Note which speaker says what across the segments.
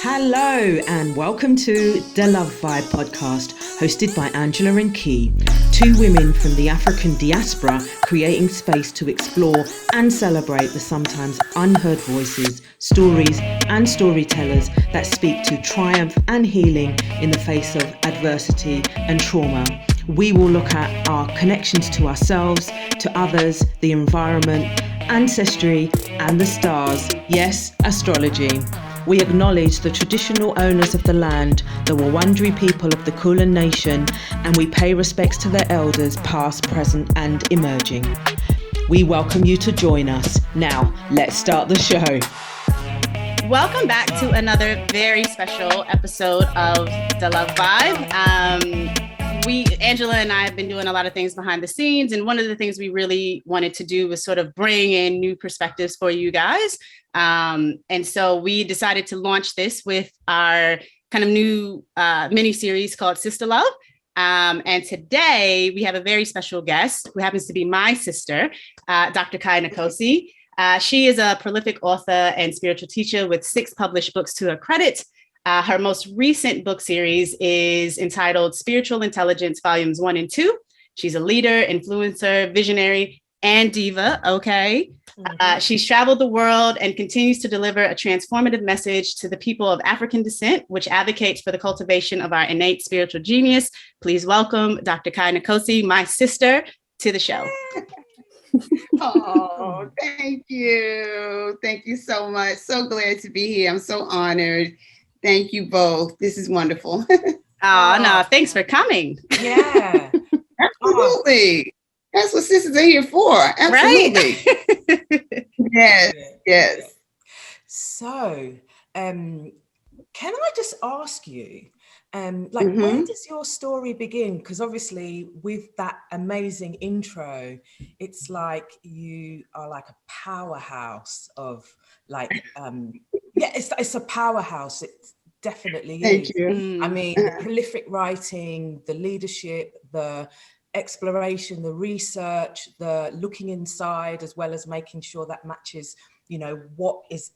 Speaker 1: Hello and welcome to the Love Vibe podcast, hosted by Angela and Key, two women from the African diaspora creating space to explore and celebrate the sometimes unheard voices, stories and storytellers that speak to triumph and healing in the face of adversity and trauma. We will look at our connections to ourselves, to others, the environment, ancestry and the stars, yes, astrology. We acknowledge the traditional owners of the land, the Wurundjeri people of the Kulin Nation, and we pay respects to their elders, past, present, and emerging. We welcome you to join us. Now, let's start the show.
Speaker 2: Welcome back to another very special episode of The Love Vibe. Angela and I have been doing a lot of things behind the scenes, and one of the things we really wanted to do was sort of bring in new perspectives for you guys. And so we decided to launch this with our kind of new mini series called Sister Love. And today we have a very special guest who happens to be my sister, Dr. Kai Nkosi. She is a prolific author and spiritual teacher with 6 published books to her credit. Her most recent book series is entitled Spiritual Intelligence, Volumes 1 and 2. She's a leader, influencer, visionary, and diva, okay? She's traveled the world and continues to deliver a transformative message to the people of African descent, which advocates for the cultivation of our innate spiritual genius. Please welcome Dr. Kai Nkosi, my sister, to the show.
Speaker 3: Oh, thank you. Thank you so much. So glad to be here. I'm so honored. Thank you both. This is wonderful.
Speaker 2: No, thanks for coming.
Speaker 1: Yeah.
Speaker 3: Absolutely. That's what sisters are here for. Absolutely. Right? Yes.
Speaker 1: So, can I just ask you, where does your story begin? Because obviously with that amazing intro, it's like you are like a powerhouse of it's a powerhouse. It definitely
Speaker 3: Thank
Speaker 1: is.
Speaker 3: you.
Speaker 1: I mean, the prolific writing, the leadership, the exploration, the research, the looking inside, as well as making sure that matches, what is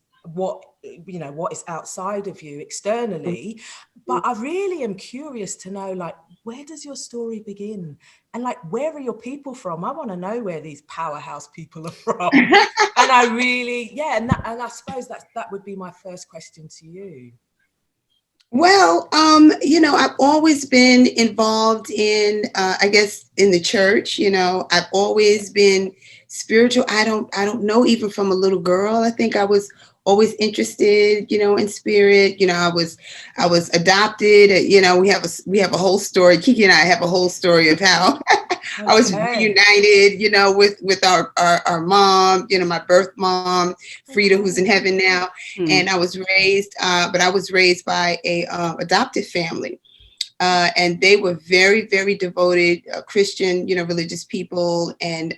Speaker 1: outside of you externally. But I really am curious to know, where does your story begin? And where are your people from? I want to know where these powerhouse people are from. And I really, and I suppose that would be my first question to you.
Speaker 3: Well, I've always been involved in, in the church. I've always been spiritual. I don't know, even from a little girl. I think I was always interested, in spirit. I was adopted. We have a whole story. Kiki and I have a whole story of how I was reunited, with our mom, my birth mom, Frida, who's in heaven now. And I was raised, by a adopted family. And they were very, very devoted Christian, religious people. And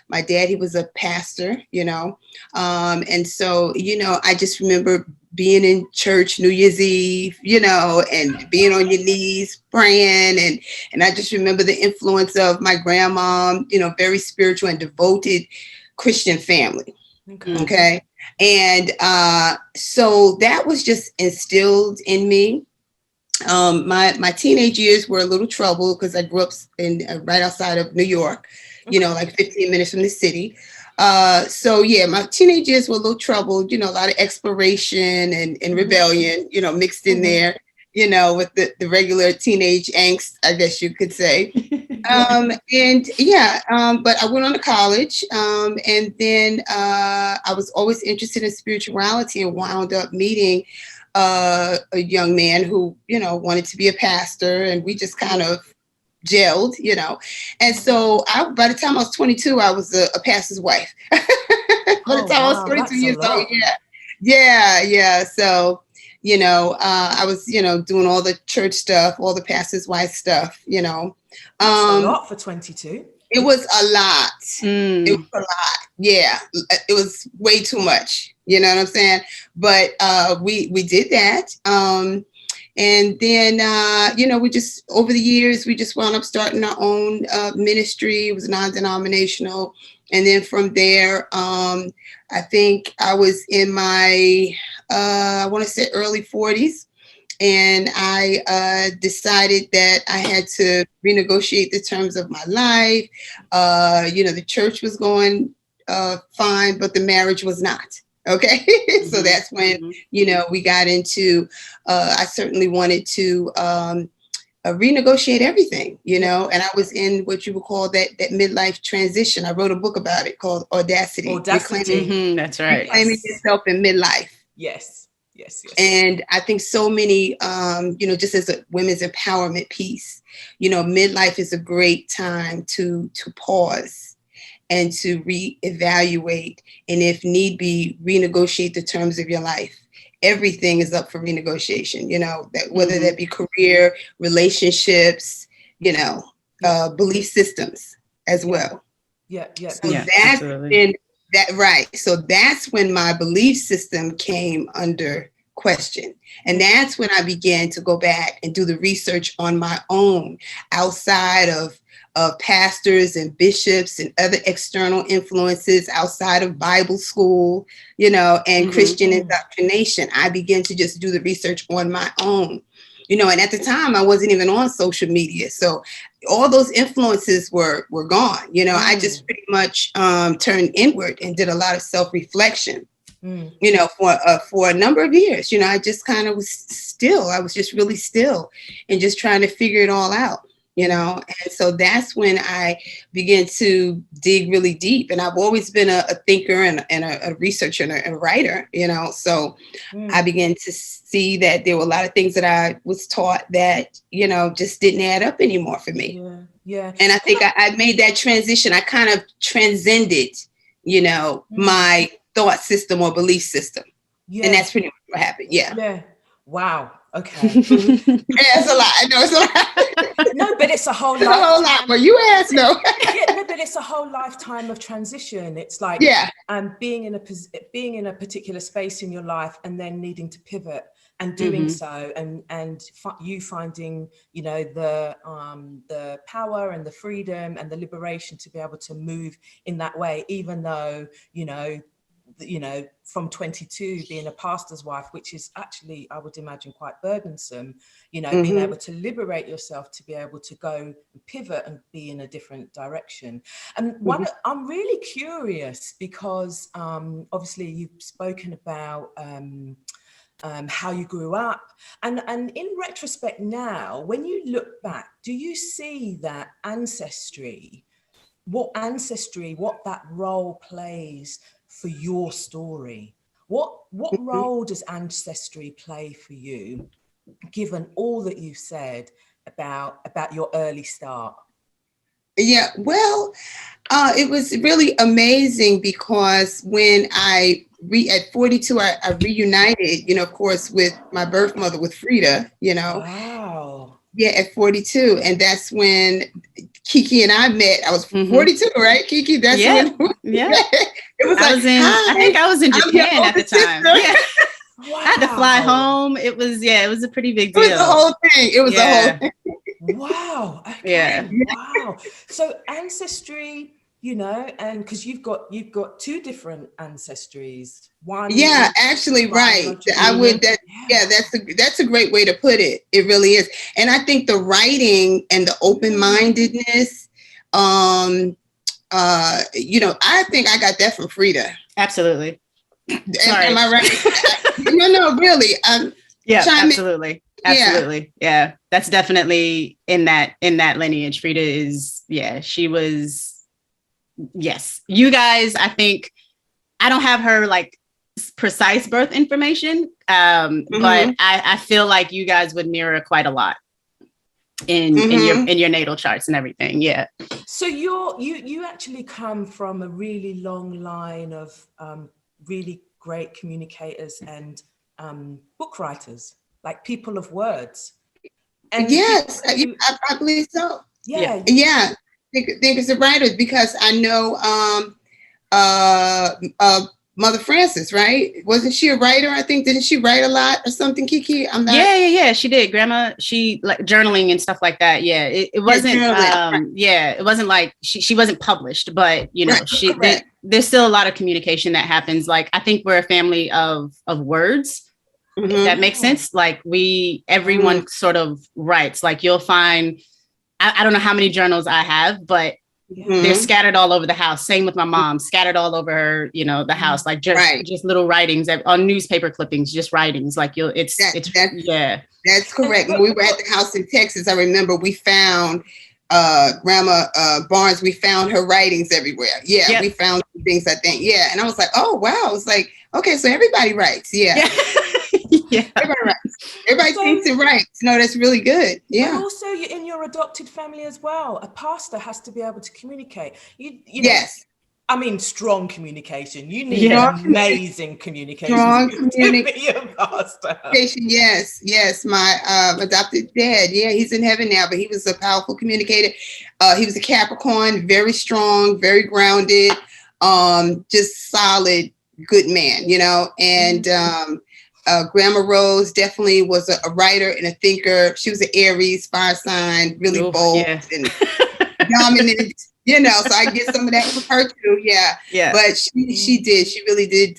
Speaker 3: my dad, he was a pastor, and so, I just remember being in church New Year's Eve, and being on your knees praying. And I just remember the influence of my grandma, very spiritual and devoted Christian family. Okay. And so that was just instilled in me. My teenage years were a little troubled because I grew up in right outside of New York, 15 minutes from the city. My teenage years were a little troubled, a lot of exploration and rebellion, mixed in there, with the regular teenage angst, I guess you could say. But I went on to college, and then I was always interested in spirituality and wound up meeting a young man who, wanted to be a pastor, and we just kind of gelled, And so by the time I was 22, I was a pastor's wife. By the time I was 22 years old, yeah. So, I was, doing all the church stuff, all the pastor's wife stuff,
Speaker 1: That's a lot for 22.
Speaker 3: It was a lot. It was a lot. Yeah, it was way too much. You know what I'm saying? But we did that. And then, we just, over the years, we just wound up starting our own ministry. It was non-denominational. And then from there, I think I was in my I want to say early 40s. And I decided that I had to renegotiate the terms of my life. The church was going fine, but the marriage was not. Okay. So that's when, we got into, I certainly wanted to renegotiate everything, and I was in what you would call that midlife transition. I wrote a book about it called Audacity.
Speaker 2: That's right.
Speaker 3: Reclaiming yourself in midlife.
Speaker 4: Yes.
Speaker 3: And I think so many, just as a women's empowerment piece, midlife is a great time to pause and to reevaluate, and if need be, renegotiate the terms of your life. Everything is up for renegotiation, that whether that be career, relationships, belief systems as well.
Speaker 4: Yeah.
Speaker 3: So that's been that, right. So that's when my belief system came under question. And that's when I began to go back and do the research on my own, outside of pastors and bishops and other external influences, outside of Bible school, and Christian indoctrination. I began to just do the research on my own, and at the time I wasn't even on social media. So all those influences were gone. I just pretty much turned inward and did a lot of self-reflection, for a number of years. I just kind of was still. I was just really still and just trying to figure it all out. And so that's when I began to dig really deep. And I've always been a thinker and a researcher and a writer, so I began to see that there were a lot of things that I was taught that, just didn't add up anymore for me.
Speaker 4: Yeah.
Speaker 3: And I think I made that transition. I kind of transcended, my thought system or belief system. Yeah. And that's pretty much what happened. Yeah.
Speaker 4: Wow. Okay.
Speaker 3: It's a lot. I know it's a lot.
Speaker 4: No, but it's a whole
Speaker 3: lifetime. A whole lot. Well, you asked, no.
Speaker 4: But it's a whole lifetime of transition. It's like being in a particular space in your life and then needing to pivot and doing so, and you finding, the power and the freedom and the liberation to be able to move in that way, even though, from 22 being a pastor's wife, which is actually, I would imagine, quite burdensome, being able to liberate yourself to be able to go and pivot and be in a different direction. And I'm really curious because obviously you've spoken about how you grew up, and in retrospect now, when you look back, do you see that ancestry, what that role plays for your story? What role does ancestry play for you, given all that you've said about your early start?
Speaker 3: Yeah, well, it was really amazing because when at 42, I reunited, of course, with my birth mother, with Frida,
Speaker 4: Wow.
Speaker 3: Yeah, at 42. And that's when Kiki and I met. I was 42, right, Kiki? That's when it was
Speaker 2: I think I was in Japan at the time. Yeah.
Speaker 4: Wow.
Speaker 2: I had to fly home. It was a pretty big deal.
Speaker 3: It was the whole thing. It was the whole thing.
Speaker 4: Wow. Okay.
Speaker 2: Yeah.
Speaker 4: Wow. So ancestry, and because you've got two different ancestries. One.
Speaker 3: Yeah, actually, right. I would. That's a great way to put it. It really is. And I think the writing and the open-mindedness, I think I got that from Frida.
Speaker 2: Absolutely.
Speaker 3: Am I right? No, really.
Speaker 2: Yeah, absolutely. Absolutely. Yeah. That's definitely in that lineage. Frida is, she was, yes. You guys, I think, I don't have her like precise birth information, but I feel like you guys would mirror quite a lot in your natal charts and everything. Yeah.
Speaker 4: So you actually come from a really long line of really great communicators and book writers, like people of words. And
Speaker 3: yes, I believe so.
Speaker 4: Yeah.
Speaker 3: Think it's the writers, because I know Mother Frances, right? Wasn't she a writer? I think, didn't she write a lot or something, Kiki? I'm not.
Speaker 2: Yeah. She did. Grandma, she like journaling and stuff like that. Yeah, it wasn't. It wasn't like she wasn't published, but you know,
Speaker 3: Right,
Speaker 2: there's still a lot of communication that happens. Like I think we're a family of words.
Speaker 3: Mm-hmm.
Speaker 2: If that makes sense. Like everyone sort of writes. Like you'll find. I don't know how many journals I have, but they're scattered all over the house. Same with my mom, scattered all over her, you know, the house, like just little writings on newspaper clippings, just writings. Like that's
Speaker 3: correct. When we were at the house in Texas, I remember we found Grandma Barnes. We found her writings everywhere. Yeah, yep. We found things, I think. Yeah, and I was like, oh wow. It's like, okay, so everybody writes. Yeah. Yeah. Everybody writes. Everybody thinks and writes. No, that's really good. Yeah.
Speaker 4: But also, in your adopted family as well, a pastor has to be able to communicate. You know,
Speaker 3: yes.
Speaker 4: I mean, strong communication. You need amazing communication.
Speaker 3: Strong
Speaker 4: communication. pastor.
Speaker 3: Yes. My adopted dad. Yeah, he's in heaven now, but he was a powerful communicator. He was a Capricorn, very strong, very grounded, just solid, good man, you know, and Grandma Rose definitely was a writer and a thinker. She was an Aries, fire sign, really bold and dominant, you know, so I get some of that from her too. Yeah. But she did. She really did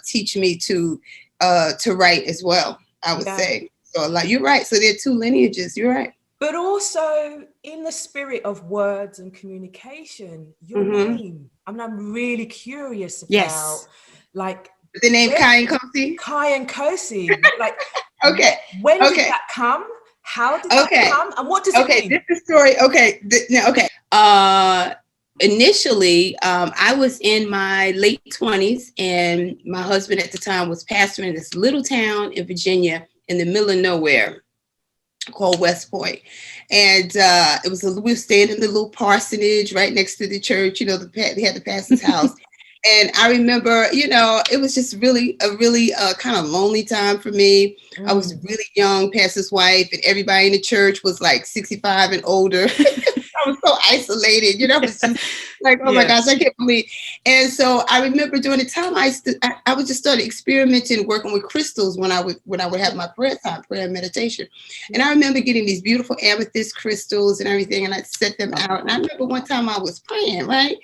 Speaker 3: teach me to write as well, I would say. So you're right. So there are two lineages. You're right.
Speaker 4: But also in the spirit of words and communication, your name. I mean, I'm really curious about like
Speaker 3: the name Kai Nkosi?
Speaker 4: Kai Nkosi. Like,
Speaker 3: okay.
Speaker 4: When did that come? How did that come? And what does it mean?
Speaker 3: This is the story. Initially, I was in my late 20s, and my husband at the time was pastoring in this little town in Virginia in the middle of nowhere called West Point. And we were staying in the little parsonage right next to the church. You know, they had the pastor's house. And I remember, you know, it was just really kind of lonely time for me. I was really young, pastor's wife, and everybody in the church was like 65 and older. I was so isolated, you know, it was just like, oh my gosh, I can't believe. And so I remember during the time I would just start experimenting, working with crystals when I would have my prayer time, prayer and meditation. And I remember getting these beautiful amethyst crystals and everything, and I'd set them out. And I remember one time I was praying, right?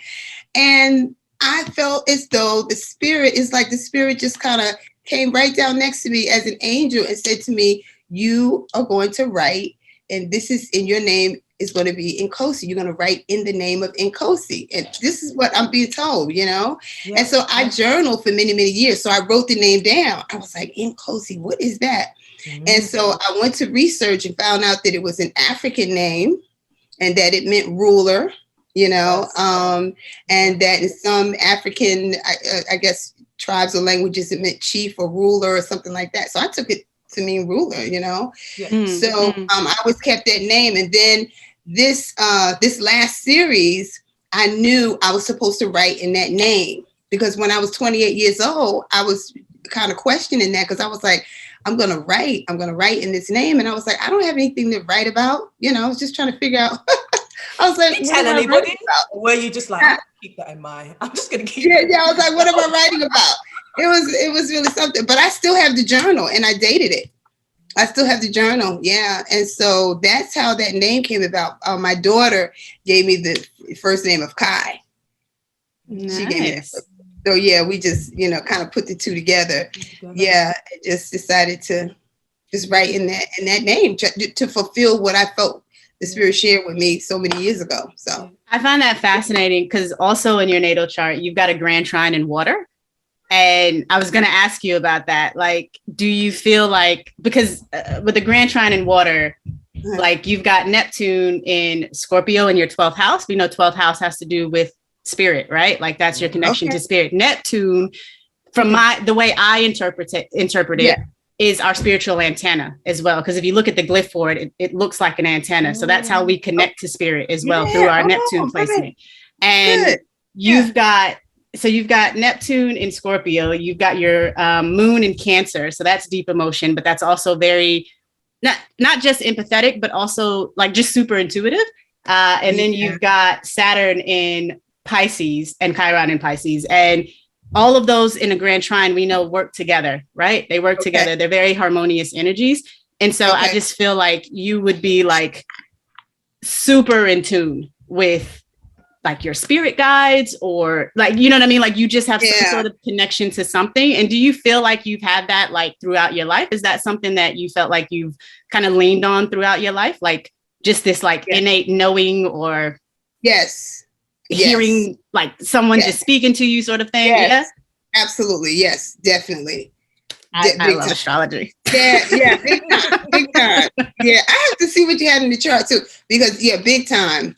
Speaker 3: And I felt as though the spirit just kind of came right down next to me as an angel and said to me, you are going to write, and this is in your name is going to be Nkosi. You're going to write in the name of Nkosi. And this is what I'm being told, you know? Yeah. And so I journaled for many, many years. So I wrote the name down. I was like, Nkosi, what is that? And so I went to research and found out that it was an African name and that it meant ruler. You know, and that in some African, I guess, tribes or languages, it meant chief or ruler or something like that. So I took it to mean ruler, you know. So I always kept that name. And then this last series, I knew I was supposed to write in that name, because when I was 28 years old, I was kind of questioning that, because I was like, I'm going to write in this name. And I was like, I don't have anything to write about. You know, I was just trying to figure out. I was like,
Speaker 4: tell anybody? Or were you just like, I'll keep that in mind? I'm just going to keep
Speaker 3: it. Yeah, I was like, what am I writing about? It was really something. But I still have the journal, and I dated it. I still have the journal. Yeah. And so that's how that name came about. My daughter gave me the first name of Kai. Nice. She gave me that. So yeah, we just, you know, kind of put the two together. Yeah. I just decided to just write in that name to fulfill what I felt the spirit shared with me so many years ago. So
Speaker 2: I find that fascinating, because also in your natal chart, you've got a grand trine in water. And I was going to ask you about that. Like, do you feel like, because with the grand trine in water, like you've got Neptune in Scorpio in your 12th house. We know 12th house has to do with spirit, right? Like that's your connection to spirit. Neptune, from the way I interpret it, is our spiritual antenna as well. Because if you look at the glyph for it, it looks like an antenna. So that's how we connect to spirit as well, through our Neptune placement. And you've got Neptune in Scorpio, you've got your moon in Cancer. So that's deep emotion, but that's also very, not just empathetic, but also like just super intuitive. And then you've got Saturn in Pisces and Chiron in Pisces. And all of those in a grand trine, we know work together, right? They work together. They're very harmonious energies. And so I just feel like you would be like super in tune with like your spirit guides, or like, you know what I mean? Like you just have some sort of connection to something. And do you feel like you've had that like throughout your life? Is that something that you felt like you've kind of leaned on throughout your life? Like just this like innate knowing, or hearing like someone just speaking to you sort of thing?
Speaker 3: Yeah, absolutely. Yes, definitely.
Speaker 2: I love astrology.
Speaker 3: Yeah, big time, big time. Yeah, I have to see what you had in the chart too, because big time.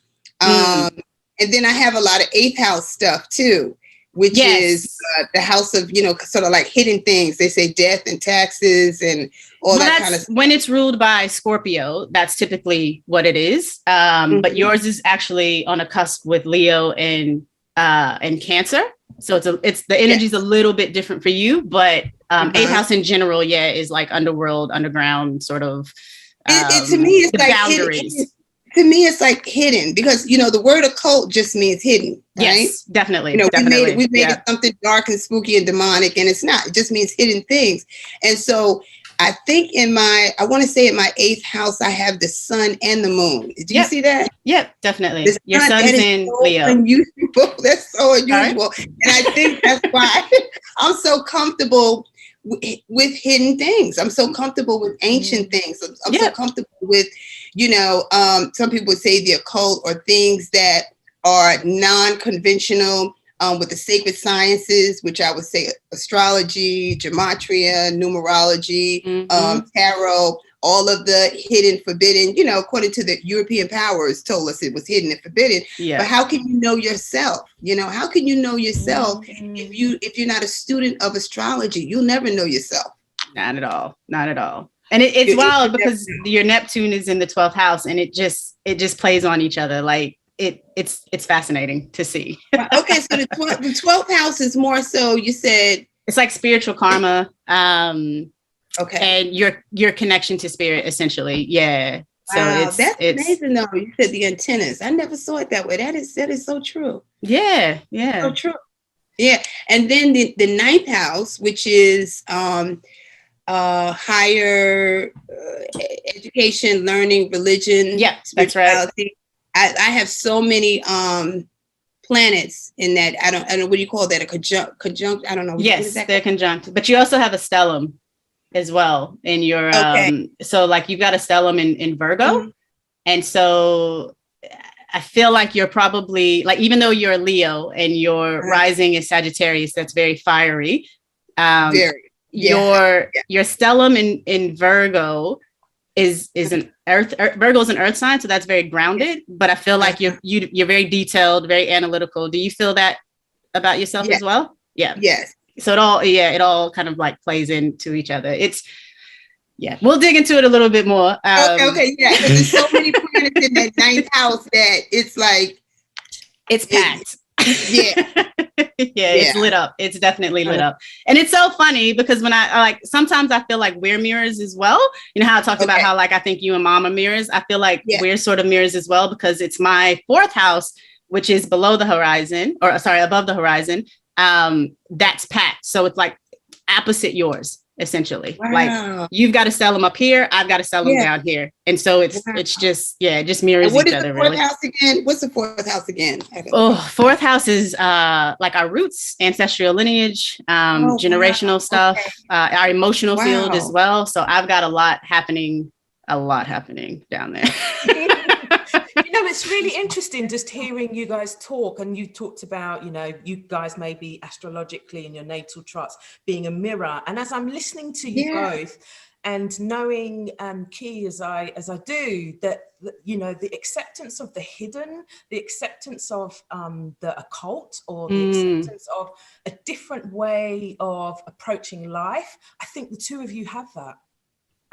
Speaker 3: And then I have a lot of 8th house stuff too, which is the house of, sort of like hidden things. They say death and taxes and all that kind of stuff.
Speaker 2: When it's ruled by Scorpio, that's typically what it is. But yours is actually on a cusp with Leo and Cancer. So it's the energy's a little bit different for you, but 8th house in general, is like underworld, underground sort of.
Speaker 3: To me, it's like boundaries. Hidden. To me, it's like hidden, because the word occult just means hidden, right?
Speaker 2: Yes, definitely.
Speaker 3: We made it something dark and spooky and demonic, and it's not. It just means hidden things. And so I think I want to say in my 8th house, I have the sun and the moon. Do you see that?
Speaker 2: Yep, definitely. Your sun's in Leo.
Speaker 3: Unusual. That's so unusual. And I think that's why I'm so comfortable with hidden things. I'm so comfortable with ancient things. I'm so comfortable with, some people would say the occult, or things that are non-conventional, with the sacred sciences, which I would say astrology, gematria, numerology, tarot, all of the hidden, forbidden, according to the European powers told us it was hidden and forbidden. Yeah. But how can you know yourself? How can you know yourself if you're not a student of astrology? You'll never know yourself.
Speaker 2: Not at all. Not at all. And it's wild because your Neptune is in the 12th house, and it just plays on each other. Like it's fascinating to see.
Speaker 3: Okay, so the 12th house is more so, you said
Speaker 2: it's like spiritual karma. And your connection to spirit, essentially. Yeah.
Speaker 3: Wow, so that's amazing though. You said the antennas. I never saw it that way. That is so true.
Speaker 2: Yeah.
Speaker 3: So true. Yeah. And then the 9th house, which is higher education, learning, religion.
Speaker 2: Yeah, that's right.
Speaker 3: I have so many planets in that. I don't know, what do you call that? A conjunct? I don't know.
Speaker 2: Yes, they're conjunct. But you also have a stellium as well in your so like you've got a stellium in Virgo. And so I feel like you're probably like, even though you're a Leo and your rising is Sagittarius, that's very fiery. Your stellium in Virgo is an earth. Virgo is an earth sign, so that's very grounded. But I feel like you're very detailed, very analytical. Do you feel that about yourself as well? Yeah.
Speaker 3: Yes.
Speaker 2: So it all kind of like plays into each other. We'll dig into it a little bit more.
Speaker 3: Okay. There's so many planets in that 9th house that it's like
Speaker 2: it's packed.
Speaker 3: Yeah.
Speaker 2: It's lit up. It's definitely lit up. And it's so funny because when I like, sometimes I feel like we're mirrors as well. You know how I talked about how like I think you and mom are mirrors. I feel like we're sort of mirrors as well, because it's my 4th house, which is below the horizon, or sorry, above the horizon. That's packed. So it's like opposite yours, essentially. Wow. Like you've got a stellium up here, I've got a stellium down here. And so it's just it just mirrors each other.
Speaker 3: What is the 4th house again? What's the 4th house again?
Speaker 2: 4th house is like our roots, ancestral lineage, generational stuff, our emotional field as well. So I've got a lot happening down there.
Speaker 4: It's really interesting just hearing you guys talk, and you talked about, you guys maybe astrologically in your natal charts being a mirror. And as I'm listening to you both and knowing Key as I do, that the acceptance of the hidden, the acceptance of the occult, or the acceptance of a different way of approaching life, I think the two of you have that.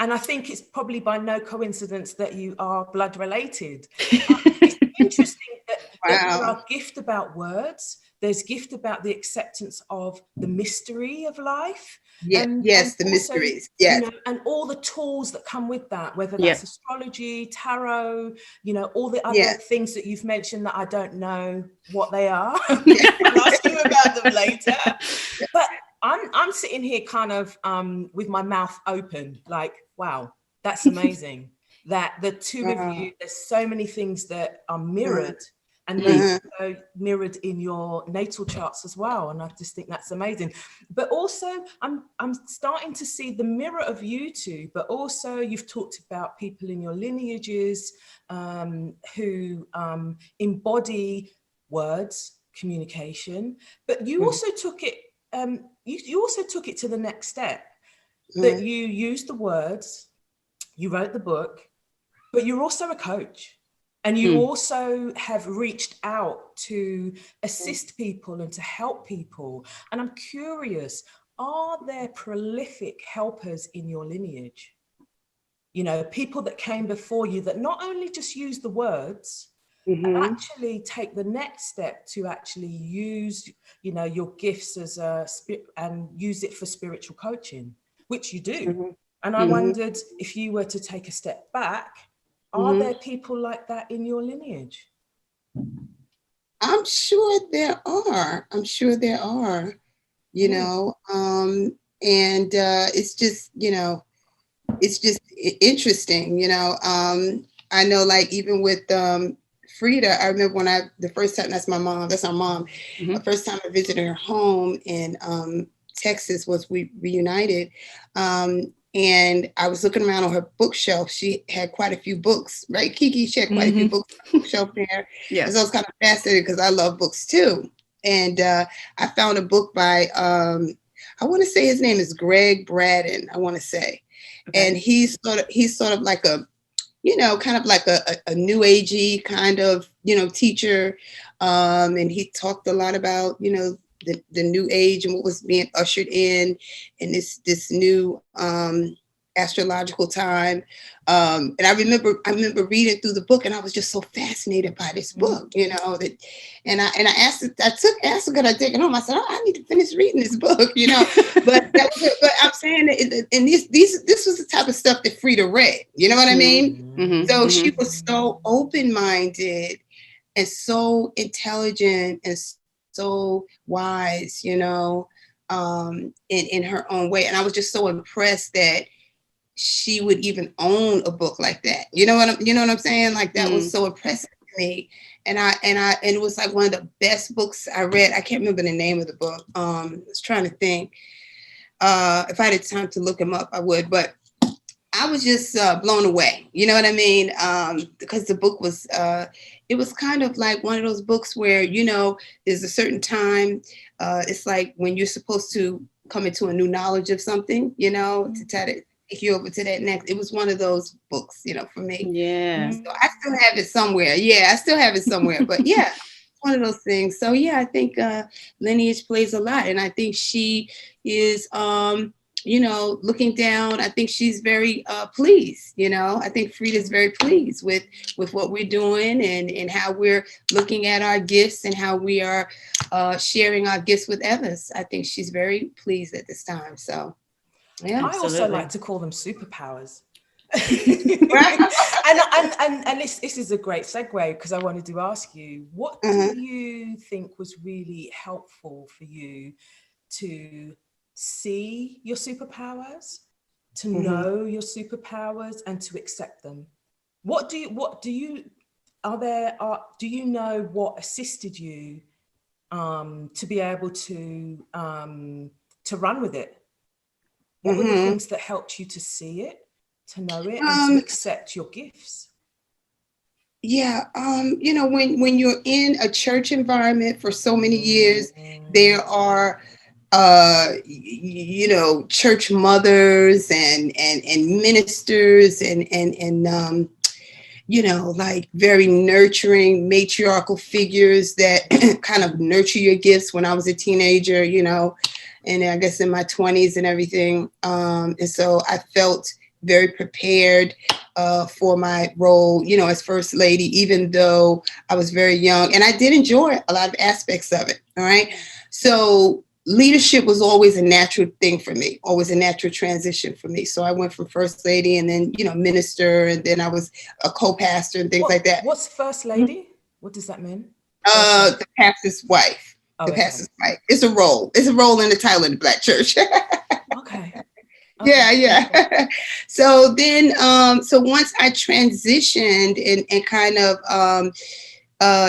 Speaker 4: And I think it's probably by no coincidence that you are blood related. It's interesting that there are a gift about words, there's gift about the acceptance of the mystery of life.
Speaker 3: Yeah, yes, the
Speaker 4: also,
Speaker 3: mysteries. Yes.
Speaker 4: You know, and all the tools that come with that, whether that's astrology, tarot, you know, all the other things that you've mentioned that I don't know what they are. I'll ask you about them later. But I'm sitting here kind of with my mouth open, like, wow, that's amazing. That the two of you, there's so many things that are mirrored, and they're also mirrored in your natal charts as well. And I just think that's amazing. But also, I'm starting to see the mirror of you two, but also you've talked about people in your lineages who embody words, communication, but you also took it, you also took it to the next step, that you used the words, you wrote the book, but you're also a coach. And you also have reached out to assist people and to help people. And I'm curious, are there prolific helpers in your lineage? You know, people that came before you that not only just use the words, and actually take the next step to actually use, you know, your gifts as a and use it for spiritual coaching, which you do. And I wondered if you were to take a step back, are there people like that in your lineage?
Speaker 3: I'm sure there are. I'm sure there are, you know, and it's just, you know, it's just interesting, you know. I know, like, even with Frida, I remember when the first time, that's my mom, that's our mom, the first time I visited her home in Texas was we reunited. And I was looking around on her bookshelf. She had quite a few books, right, Kiki? She had quite a few books on the bookshelf there. And so I was kind of fascinated because I love books too. And I found a book by, I want to say his name is Greg Braden, I want to say. Okay. And he's sort of like a, you know, kind of like a new agey kind of, you know, teacher. And he talked a lot about, you know, the new age and what was being ushered in this new astrological time. And I remember reading through the book, and I was just so fascinated by this book, you know, and I asked her, could I take it home? I said, oh, I need to finish reading this book, you know. But I'm saying that, and this was the type of stuff that Frida read, you know what I mean? So she was so open-minded and so intelligent and so wise, you know, in her own way. And I was just so impressed that she would even own a book like that. You know what I'm saying? Like, that was so impressive to me. And it was like one of the best books I read. I can't remember the name of the book. I was trying to think. If I had time to look him up, I would. But I was just blown away. You know what I mean? Because the book was, it was kind of like one of those books where, you know, there's a certain time. It's like when you're supposed to come into a new knowledge of something, you know, to try to take you over to that next. It was one of those books, you know, for me.
Speaker 2: Yeah.
Speaker 3: So I still have it somewhere. Yeah, I still have it somewhere. But yeah, one of those things. So yeah, I think lineage plays a lot. And I think she is, you know, looking down, I think she's very pleased, you know. I think Frida's very pleased with what we're doing and how we're looking at our gifts and how we are sharing our gifts with others. I think she's very pleased at this time. So, yeah.
Speaker 4: I also like to call them superpowers.
Speaker 3: Right?
Speaker 4: and this is a great segue, because I wanted to ask you, what do you think was really helpful for you to see your superpowers, to know your superpowers, and to accept them? Do you know what assisted you to be able to run with it? What were the things that helped you to see it, to know it, and to accept your gifts?
Speaker 3: Yeah, you know, when you're in a church environment for so many years, there are you know, church mothers and ministers and you know, like very nurturing matriarchal figures that kind of nurture your gifts. When I was a teenager, you know, and I guess in my 20s and everything. And so I felt very prepared for my role, you know, as First Lady, even though I was very young. And I did enjoy a lot of aspects of it. All right. So leadership was always a natural thing for me, always a natural transition for me. So I went from First Lady and then, you know, minister, and then I was a co-pastor and things like that.
Speaker 4: What's First Lady? What does that mean?
Speaker 3: The pastor's wife. The pastor's wife. It's a role. It's a role in the title of the Black church.
Speaker 4: Okay.
Speaker 3: Yeah. So then, so once I transitioned and kind of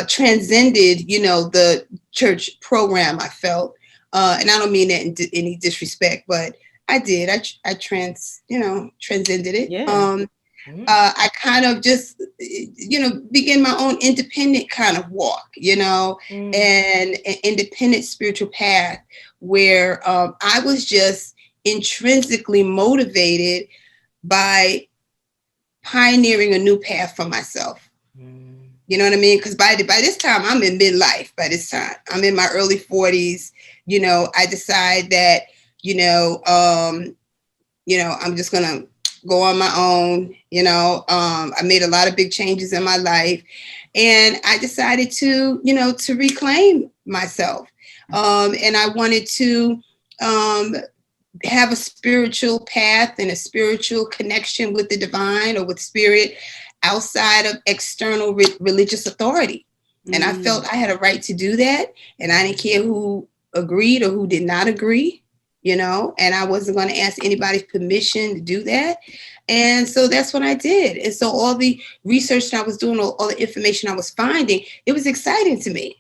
Speaker 3: transcended, you know, the church program, I felt, and I don't mean that in any disrespect, but I did. I transcended it.
Speaker 2: Yeah.
Speaker 3: I kind of just, you know, begin my own independent kind of walk, you know, and an independent spiritual path where I was just intrinsically motivated by pioneering a new path for myself. You know what I mean? Because by this time, I'm in midlife. By this time, I'm in my early 40s. You know, I decide that, I'm just gonna go on my own. You know, I made a lot of big changes in my life, and I decided to, to reclaim myself. And I wanted to have a spiritual path and a spiritual connection with the divine or with spirit outside of external religious authority. And I felt I had a right to do that. And I didn't care who agreed or who did not agree, and I wasn't going to ask anybody's permission to do that. And so that's what I did. And so all the research that I was doing, all the information I was finding, it was exciting to me.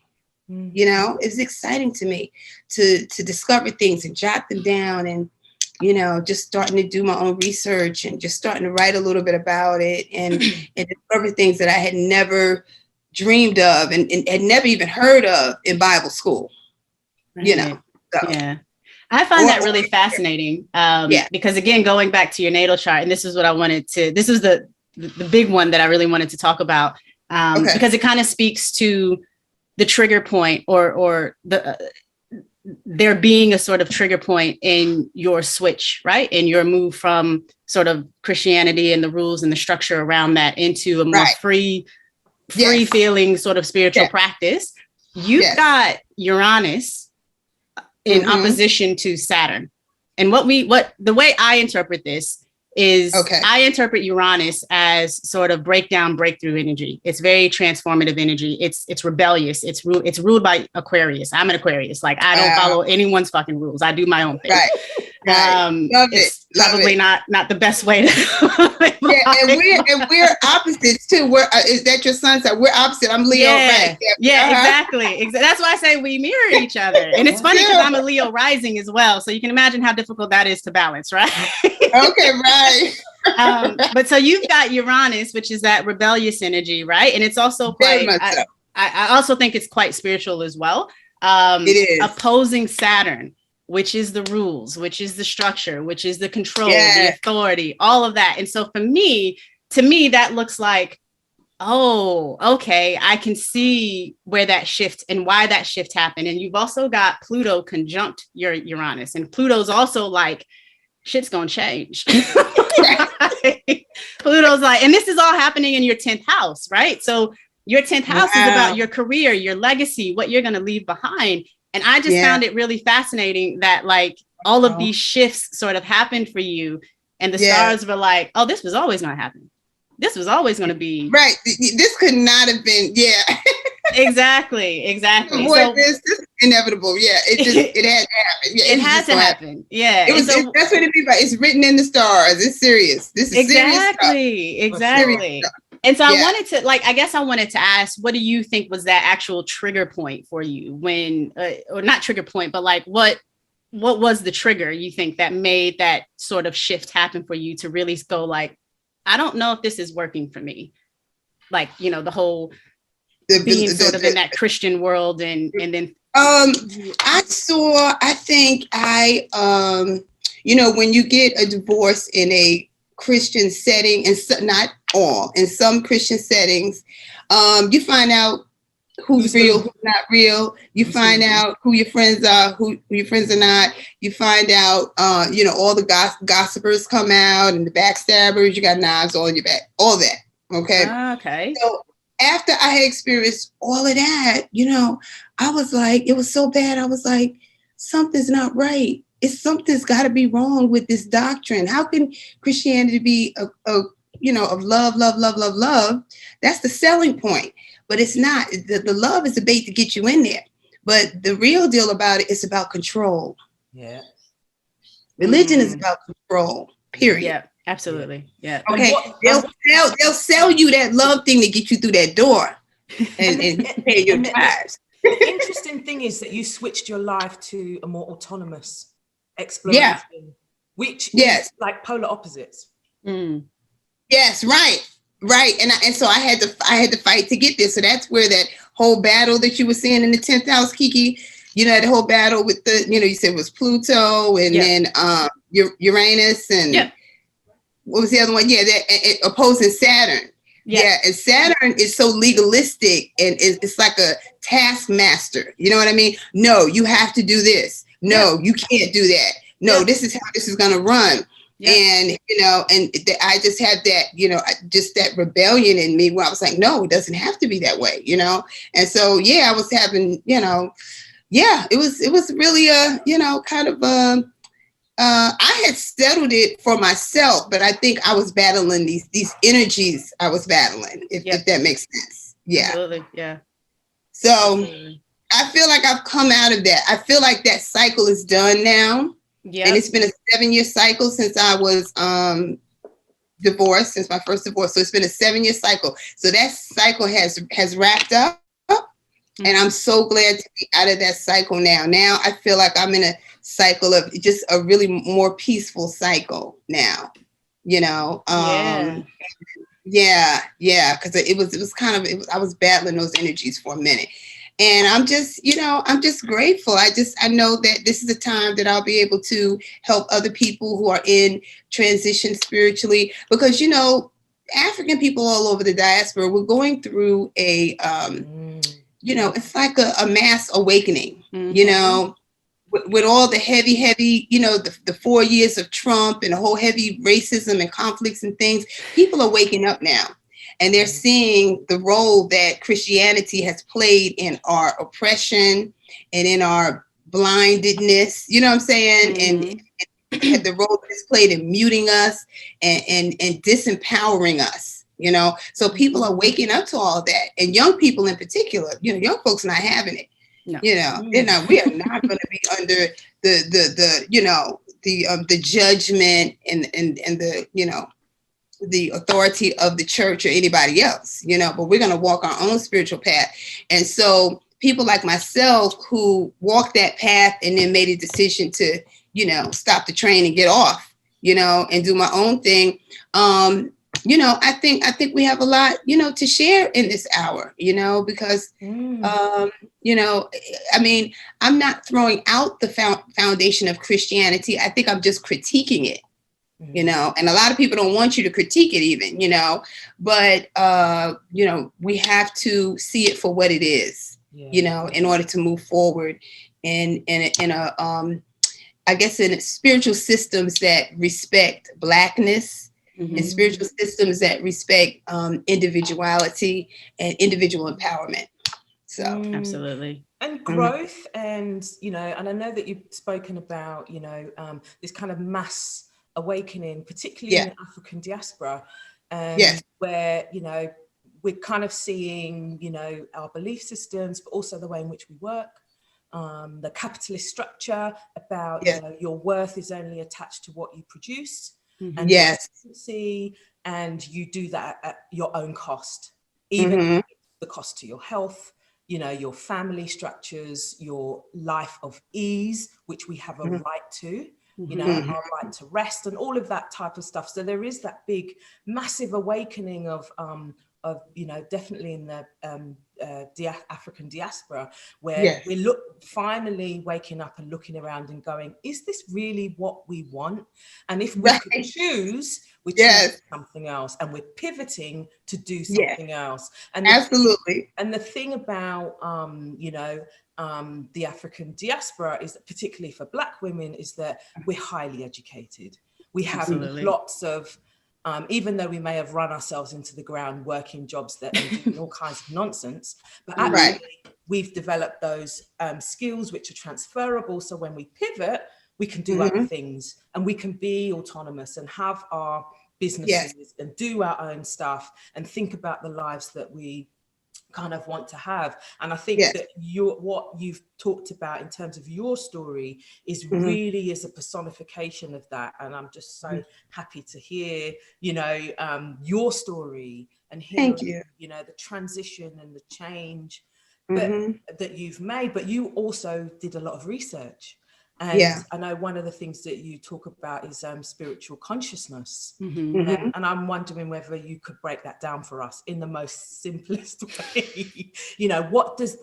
Speaker 3: It was exciting to me to discover things and jot them down and, just starting to do my own research and just starting to write a little bit about it and discover things that I had never dreamed of and had never even heard of in Bible school,
Speaker 2: Right. So. Yeah. I find that really fascinating because, again, going back to your natal chart, and this is what I wanted to, this is the big one that I really wanted to talk about because it kind of speaks to the trigger point or there being a sort of trigger point in your switch, right? In your move from sort of Christianity and the rules and the structure around that into a more free feeling sort of spiritual practice. You've got Uranus in opposition to Saturn. And the way I interpret this is I interpret Uranus as sort of breakthrough energy. It's very transformative energy. It's rebellious. It's ruled by Aquarius. I'm an Aquarius. Like I don't follow anyone's fucking rules. I do my own thing.
Speaker 3: Right.
Speaker 2: It's probably not the best way to.
Speaker 3: And we're opposites too. Is that your sun sign? We're opposite. I'm Leo, right?
Speaker 2: Exactly. That's why I say we mirror each other. And it's funny because I'm a Leo rising as well. So you can imagine how difficult that is to balance, right?
Speaker 3: Okay, right.
Speaker 2: But so you've got Uranus, which is that rebellious energy, right? And it's also quite, I also think it's quite spiritual as well.
Speaker 3: It is.
Speaker 2: Opposing Saturn, which is the rules, which is the structure, which is the control, the authority, all of that. And so to me, that looks like, oh, okay, I can see where that shift and why that shift happened. And you've also got Pluto conjunct your Uranus. And Pluto's also like, shit's gonna change. Pluto's like, and this is all happening in your 10th house, right? So your 10th house is about your career, your legacy, what you're gonna leave behind. And I just found it really fascinating that like all of these shifts sort of happened for you. And the stars were like, oh, this was always gonna happen. This was always gonna be.
Speaker 3: Right. This could not have been,
Speaker 2: Exactly.
Speaker 3: So, this is inevitable. It had to happen.
Speaker 2: It has to happen. Yeah.
Speaker 3: That's what it means. It's written in the stars. It's serious. This is serious stuff.
Speaker 2: Exactly. And so I wanted to, I guess I wanted to ask, what do you think was that actual trigger point for you when, or not trigger point, but like, what was the trigger you think that made that sort of shift happen for you to really go like, I don't know if this is working for me. Like, the whole being sort of in that Christian world and then.
Speaker 3: I think when you get a divorce in a Christian setting, and not all, in some Christian settings, you find out who's real, who's not real. You find out who your friends are, who your friends are not. You find out, all the gossipers come out and the backstabbers. You got knives all in your back, all that. Okay.
Speaker 2: Okay.
Speaker 3: So after I had experienced all of that, I was like, it was so bad. I was like, something's not right. Something's got to be wrong with this doctrine. How can Christianity be of love, love, love, love, love? That's the selling point. But it's not. The love is a bait to get you in there. But the real deal about it is about control.
Speaker 4: Yeah.
Speaker 3: Religion is about control, period.
Speaker 2: Yeah, absolutely. Yeah.
Speaker 3: Okay. They'll sell you that love thing to get you through that door and pay your tithes.
Speaker 4: The interesting thing is that you switched your life to a more autonomous exploration, which is like polar opposites.
Speaker 3: Mm. Yes, right. And so I had to fight to get there. So that's where that whole battle that you were seeing in the 10th house, Kiki, the whole battle with the, you said it was Pluto and then Uranus and what was the other one? Yeah, that opposing Saturn. Yeah, and Saturn is so legalistic and it's like a taskmaster. You know what I mean? No, you have to do this. No, you can't do that. No, this is how this is going to run. Yeah. And, I just had that, just that rebellion in me where I was like, no, it doesn't have to be that way, And so, I was having, it was really kind of, I had settled it for myself, but I think I was battling these energies I was battling, if that makes sense. Yeah.
Speaker 2: Absolutely. Yeah.
Speaker 3: So I feel like I've come out of that. I feel like that cycle is done now. Yeah. And it's been a 7-year cycle since I was divorced, since my first divorce. So it's been a 7-year cycle. So that cycle has wrapped up. Mm-hmm. And I'm so glad to be out of that cycle now. Now I feel like I'm in a cycle of just a really more peaceful cycle now, Yeah, because it was kind of, I was battling those energies for a minute. And I'm just grateful. I know that this is a time that I'll be able to help other people who are in transition spiritually, because, African people all over the diaspora, we're going through a, it's like a mass awakening, with all the heavy, the 4 years of Trump and the whole heavy racism and conflicts and things. People are waking up now. And they're seeing the role that Christianity has played in our oppression and in our blindedness, you know what I'm saying? Mm-hmm. And the role that it's played in muting us and disempowering us, So people are waking up to all that. And young people in particular, young folks not having it. No. They're not, we are not going to be under the judgment and the, the authority of the church or anybody else, but we're going to walk our own spiritual path. And so people like myself who walked that path and then made a decision to, stop the train and get off, and do my own thing. I think we have a lot, to share in this hour, because, I'm not throwing out the foundation of Christianity. I think I'm just critiquing it. And a lot of people don't want you to critique it even, but, we have to see it for what it is, in order to move forward in spiritual systems that respect Blackness and spiritual systems that respect individuality and individual empowerment. So
Speaker 2: absolutely.
Speaker 4: And growth and, and I know that you've spoken about, this kind of mass awakening, particularly in the African diaspora, where, we're kind of seeing, our belief systems, but also the way in which we work, the capitalist structure about, your worth is only attached to what you produce and your efficiency, and you do that at your own cost, even the cost to your health, your family structures, your life of ease, which we have a right to. Our right to rest and all of that type of stuff. So there is that big, massive awakening of definitely in the African diaspora, where we're finally waking up and looking around and going, is this really what we want? And if we could choose, we're
Speaker 3: Yes.
Speaker 4: choosing something else, and we're pivoting to do
Speaker 3: Yes.
Speaker 4: something else. And
Speaker 3: Absolutely.
Speaker 4: and the thing about, the African diaspora is that, particularly for Black women, is that we're highly educated. We have
Speaker 2: Absolutely.
Speaker 4: lots of, even though we may have run ourselves into the ground working jobs that and doing all kinds of nonsense, but actually we've developed those skills which are transferable. So when we pivot, we can do other things, and we can be autonomous and have our businesses and do our own stuff and think about the lives that we kind of want to have. And I think that what you've talked about in terms of your story is really is a personification of that. And I'm just so happy to hear, your story and hear, the transition and the change that you've made. But you also did a lot of research. And I know one of the things that you talk about is spiritual consciousness. And I'm wondering whether you could break that down for us in the most simplest way. What does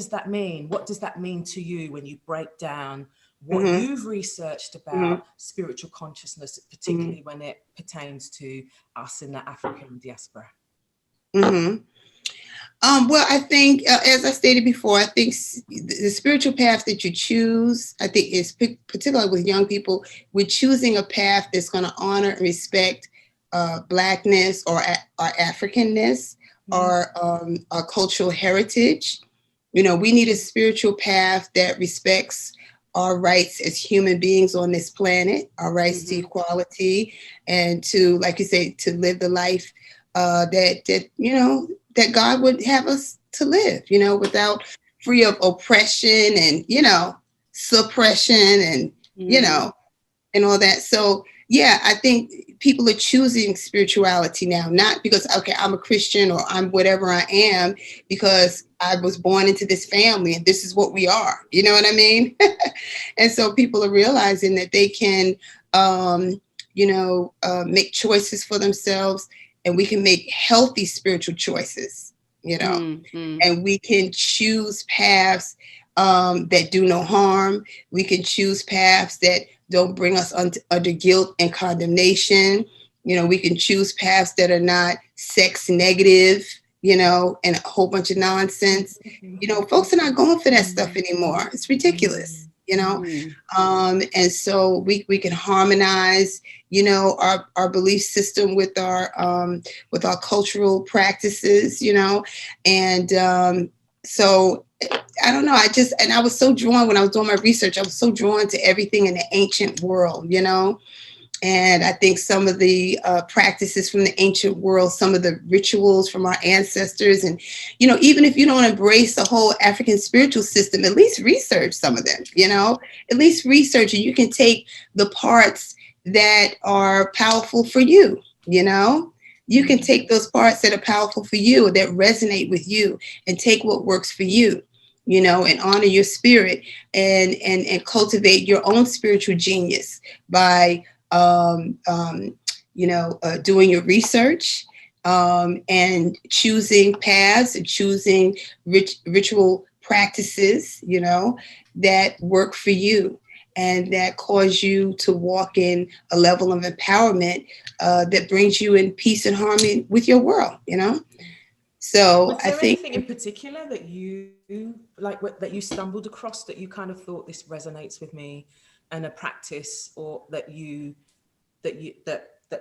Speaker 4: that mean? What does that mean to you when you break down what you've researched about spiritual consciousness, particularly when it pertains to us in the African diaspora?
Speaker 3: Well, I think, as I stated before, I think the spiritual path that you choose, I think is particularly with young people, we're choosing a path that's going to honor and respect Blackness or Africanness or our cultural heritage. We need a spiritual path that respects our rights as human beings on this planet, our rights to equality, and to, like you say, to live the life that God would have us to live, without free of oppression and, suppression and, and all that. So, I think people are choosing spirituality now, not because, okay, I'm a Christian or I'm whatever I am, because I was born into this family and this is what we are. You know what I mean? And so people are realizing that they can, make choices for themselves, and we can make healthy spiritual choices, and we can choose paths that do no harm. We can choose paths that don't bring us under guilt and condemnation. We can choose paths that are not sex negative, and a whole bunch of nonsense. Folks are not going for that stuff anymore. It's ridiculous. And so we can harmonize, our belief system with our cultural practices, and so I don't know. I was so drawn when I was doing my research. I was so drawn to everything in the ancient world, And I think some of the practices from the ancient world, some of the rituals from our ancestors, and, even if you don't embrace the whole African spiritual system, at least research some of them, at least research, and you can take the parts that are powerful for you, You can take those parts that are powerful for you, that resonate with you, and take what works for you, and honor your spirit and cultivate your own spiritual genius by doing your research and choosing paths and choosing ritual practices, that work for you and that cause you to walk in a level of empowerment that brings you in peace and harmony with your world, So
Speaker 4: was there
Speaker 3: I think
Speaker 4: anything in particular that you that you stumbled across that you kind of thought this resonates with me, and a practice or that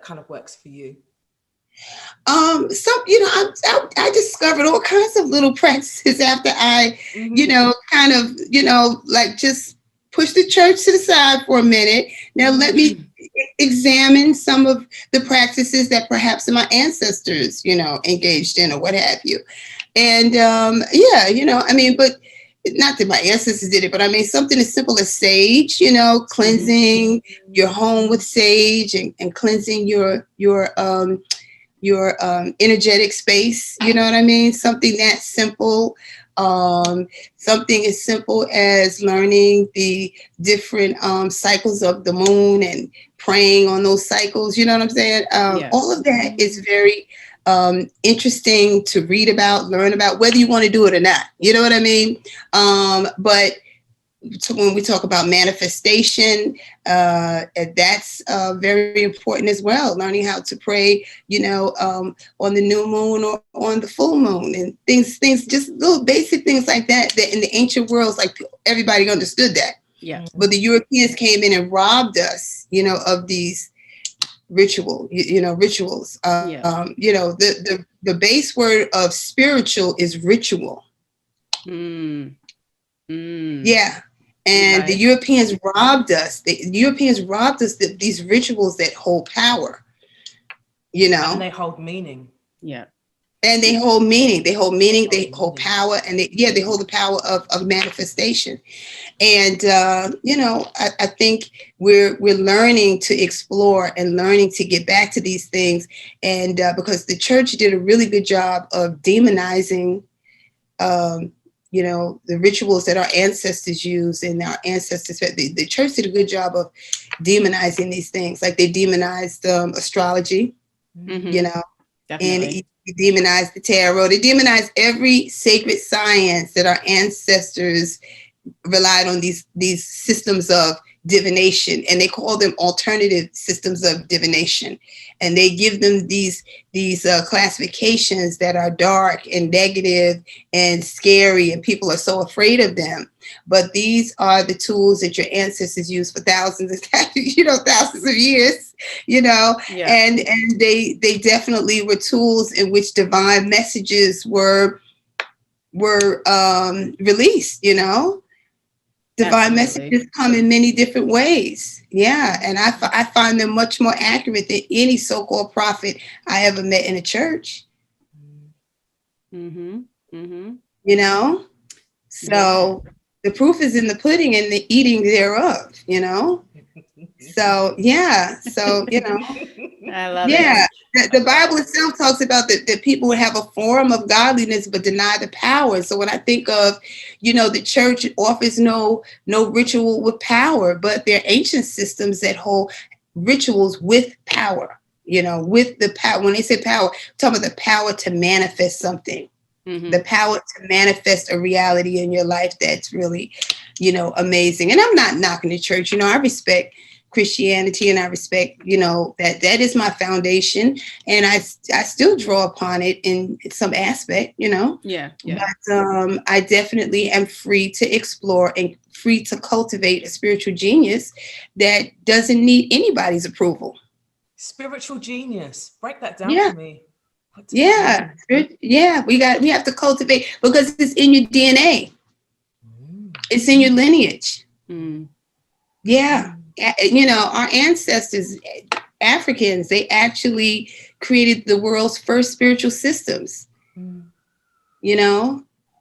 Speaker 4: kind of works for you?
Speaker 3: I discovered all kinds of little practices after I, kind of, like just push the church to the side for a minute. Now let me examine some of the practices that perhaps my ancestors, engaged in or what have you. And but not that my ancestors did it, but I mean, something as simple as sage, cleansing your home with sage and cleansing your energetic space, you know what I mean? Something that simple. Something as simple as learning the different cycles of the moon and praying on those cycles, you know what I'm saying? All of that is very interesting to read about, learn about, whether you want to do it or not, you know what I mean? But when we talk about manifestation, that's very important as well. Learning how to pray, on the new moon or on the full moon, and things, just little basic things like that. That in the ancient worlds, like everybody understood that.
Speaker 2: Yeah.
Speaker 3: But the Europeans came in and robbed us, of these rituals. The base word of spiritual is ritual. Yeah. And the Europeans robbed us. These rituals that hold power,
Speaker 4: And they hold meaning.
Speaker 2: Yeah.
Speaker 3: And they hold meaning. They hold meaning. They hold power. And they hold the power of manifestation. And, I think we're learning to explore and learning to get back to these things. And because the church did a really good job of demonizing, the rituals that our ancestors used, and our ancestors, the church did a good job of demonizing these things. Like they demonized astrology,
Speaker 2: Definitely.
Speaker 3: and they demonized the tarot. They demonized every sacred science that our ancestors relied on, these systems of divination, and they call them alternative systems of divination, and they give them these classifications that are dark and negative and scary, and people are so afraid of them. But these are the tools that your ancestors used for thousands of years, and they definitely were tools in which divine messages were released. Divine messages come in many different ways. Yeah. And I find them much more accurate than any so-called prophet I ever met in a church. So the proof is in the pudding and the eating thereof, So, yeah. So,
Speaker 2: I love it.
Speaker 3: The Bible itself talks about that people would have a form of godliness but deny the power. So when I think of, the church offers no ritual with power, but they're ancient systems that hold rituals with power, with the power. When they say power, talking about the power to manifest something, the power to manifest a reality in your life that's really, amazing. And I'm not knocking the church. I respect Christianity, and I respect, that is my foundation, and I still draw upon it in some aspect,
Speaker 2: Yeah.
Speaker 3: But I definitely am free to explore and free to cultivate a spiritual genius that doesn't need anybody's approval.
Speaker 4: Spiritual genius. Break that down for me.
Speaker 3: Yeah. We have to cultivate, because it's in your DNA. It's in your lineage. Yeah. Our ancestors, Africans, they actually created the world's first spiritual systems, and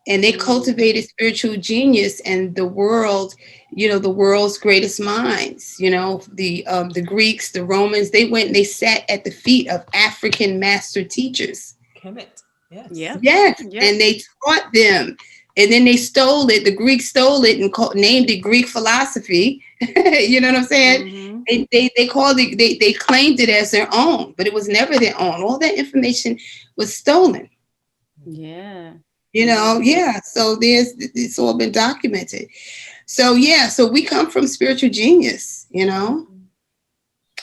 Speaker 3: they cultivated spiritual genius, and the world, the world's greatest minds, the Greeks, the Romans, they went and they sat at the feet of African master teachers.
Speaker 4: Kemet.
Speaker 3: Yes. And they taught them. And then they stole it. The Greeks stole it and named it Greek philosophy. You know what I'm saying? They called it. They claimed it as their own, but it was never their own. All that information was stolen.
Speaker 2: Yeah.
Speaker 3: So it's all been documented. So so we come from spiritual genius.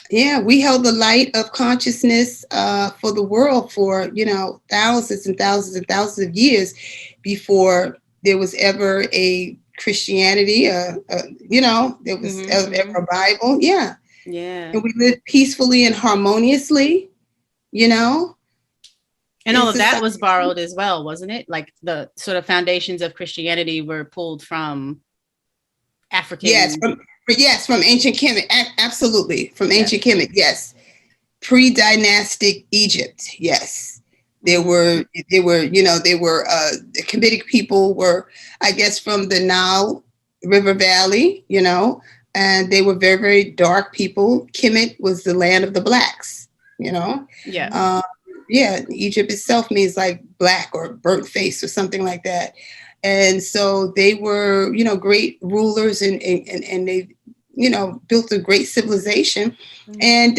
Speaker 3: Yeah, we held the light of consciousness for the world for thousands and thousands and thousands of years before there was ever a Christianity. There was ever a Bible. Yeah. And we lived peacefully and harmoniously. And
Speaker 2: all of that was borrowed as well, wasn't it? Like the sort of foundations of Christianity were pulled from African.
Speaker 3: From ancient Kemet. Absolutely. From ancient Kemet. Yes. Pre-dynastic Egypt. Yes. The Kemetic people were, I guess, from the Nile River Valley, and they were very, very dark people. Kemet was the land of the blacks, Egypt itself means like black or burnt face or something like that. And so they were, great rulers, and they, built a great civilization. And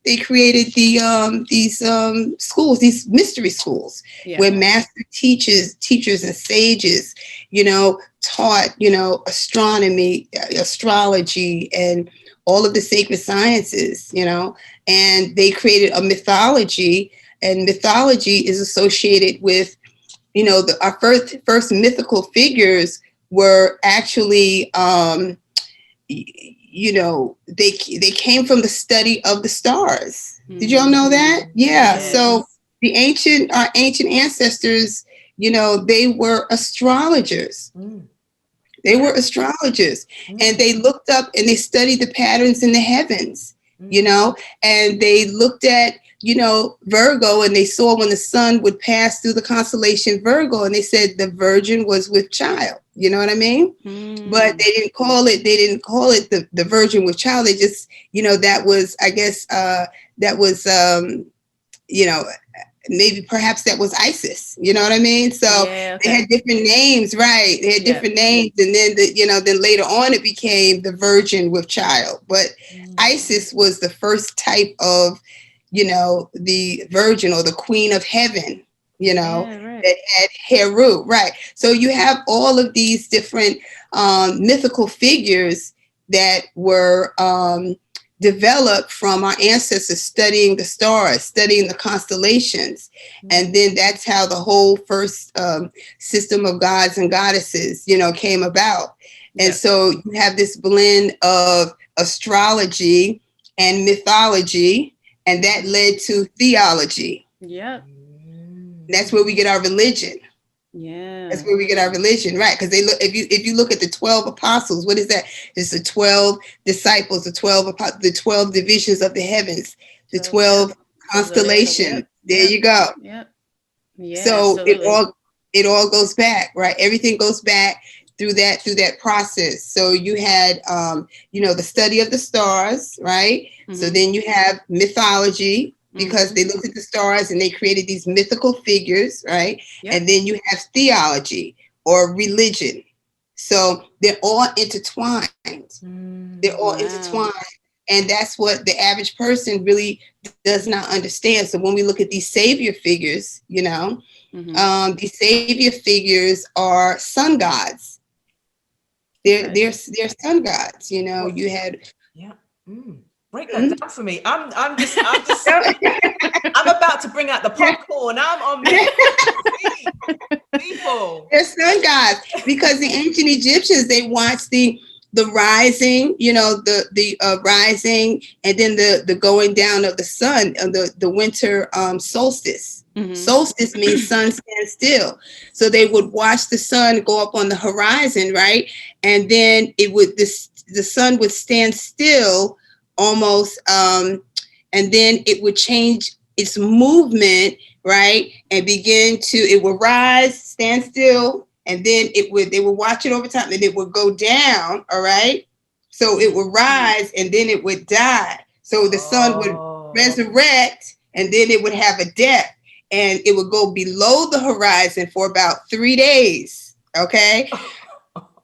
Speaker 3: they created these schools, these mystery schools, where master teachers and sages taught, astronomy, astrology, and all of the sacred sciences, and they created a mythology, and mythology is associated with, our first mythical figures were actually, they came from the study of the stars. Did y'all know that? Yeah.
Speaker 2: Yes.
Speaker 3: So our ancient ancestors, they were astrologers. They were astrologers, and they looked up and they studied the patterns in the heavens, and they looked at, Virgo, and they saw when the sun would pass through the constellation Virgo, and they said the virgin was with child. You know what I mean? But they didn't call it the virgin with child. They just, that was, I guess, maybe perhaps that was Isis, you know what I mean? So they had different names, right? They had different names, and then then later on it became the virgin with child. But Isis was the first type of, the virgin or the queen of heaven, that had Heru, right? So you have all of these different mythical figures that were developed from our ancestors studying the stars, studying the constellations. And then that's how the whole first system of gods and goddesses, came about. And so you have this blend of astrology and mythology, and that led to theology.
Speaker 2: Yep.
Speaker 3: That's where we get our religion.
Speaker 2: Yeah.
Speaker 3: That's where we get our religion, right? Because if you look at the 12 apostles, what is that? It's the 12 disciples, the 12 divisions of the heavens, the 12 constellations. There you go.
Speaker 2: Yep. Yeah.
Speaker 3: So
Speaker 2: absolutely.
Speaker 3: it all goes back, right? Everything goes back through that process. So you had the study of the stars, right? So then you have mythology, because they looked at the stars and they created these mythical figures, right? Yep. And then you have theology or religion. So they're all intertwined. They're all intertwined. And that's what the average person really does not understand. So when we look at these savior figures, these savior figures are sun gods. They're sun gods, you had.
Speaker 4: Yeah. Break that down for me. I'm just I'm about to bring out the popcorn. I'm on people.
Speaker 3: They're sun gods, because the ancient Egyptians, they watched the rising, the rising, and then the going down of the sun, the winter solstice. Solstice means sun stands still. So they would watch the sun go up on the horizon, right? And then the sun would stand still almost, and then it would change its movement, right? And it would rise, stand still, and then they would watch it over time, and it would go down, all right? So it would rise, and then it would die. So the sun would resurrect, and then it would have a death, and it would go below the horizon for about 3 days, okay?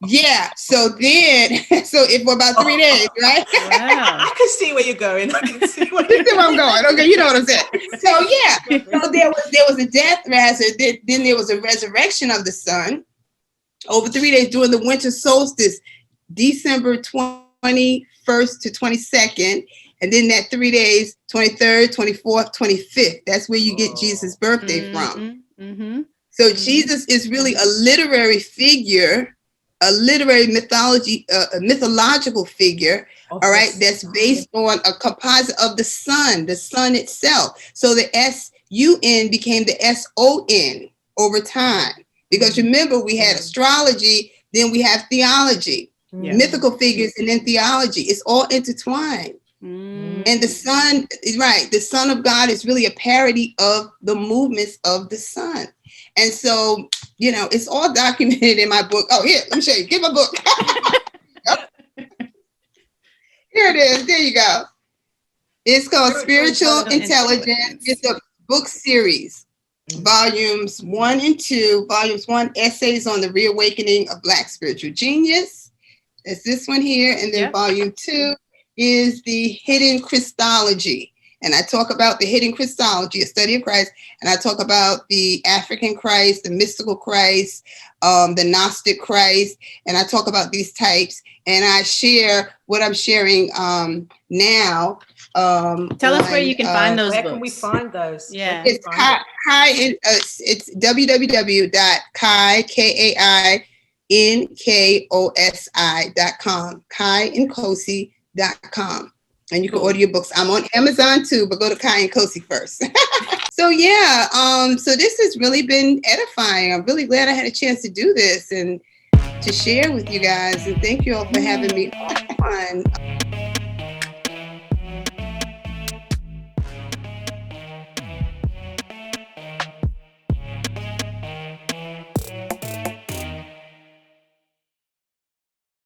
Speaker 3: Yeah. So if for about 3 days, right?
Speaker 2: Wow.
Speaker 4: I can see where you're going. I can see where
Speaker 3: I'm going. Okay, you know what I'm saying. So yeah. So there was a death, then there was a resurrection of the sun over 3 days during the winter solstice, December 21st to 22nd, and then that 3 days, 23rd, 24th, 25th. That's where you get Jesus' birthday from. So Jesus is really a literary figure, a literary a mythological figure, all right, that's based on a composite of the sun itself. So the S-U-N became the S-O-N over time. Because remember, we had astrology, then we have theology, mythical figures, and then theology. It's all intertwined. And the sun is right. The Son of God is really a parody of the movements of the sun. And so, it's all documented in my book. Oh, here, let me show you. Get my book. Here it is. There you go. It's called Spiritual Intelligence. It's a book series. Volumes 1 and 2. Volumes 1, Essays on the Reawakening of Black Spiritual Genius. That's this one here. And then volume 2 is the Hidden Christology. and I talk about the hidden Christology, a study of Christ, and I talk about the African Christ, the mystical Christ, the Gnostic Christ, and I talk about these types, and I share what I'm sharing now.
Speaker 2: Tell us where you can find those
Speaker 4: where
Speaker 2: books.
Speaker 4: Can we find those?
Speaker 2: Yeah,
Speaker 3: it's it's www.KaiNkosi.com, KaiNkosi.com. And you can order your books. I'm on Amazon too, but go to Kai Nkosi first. So yeah, so this has really been edifying. I'm really glad I had a chance to do this and to share with you guys. And thank you all for having me on.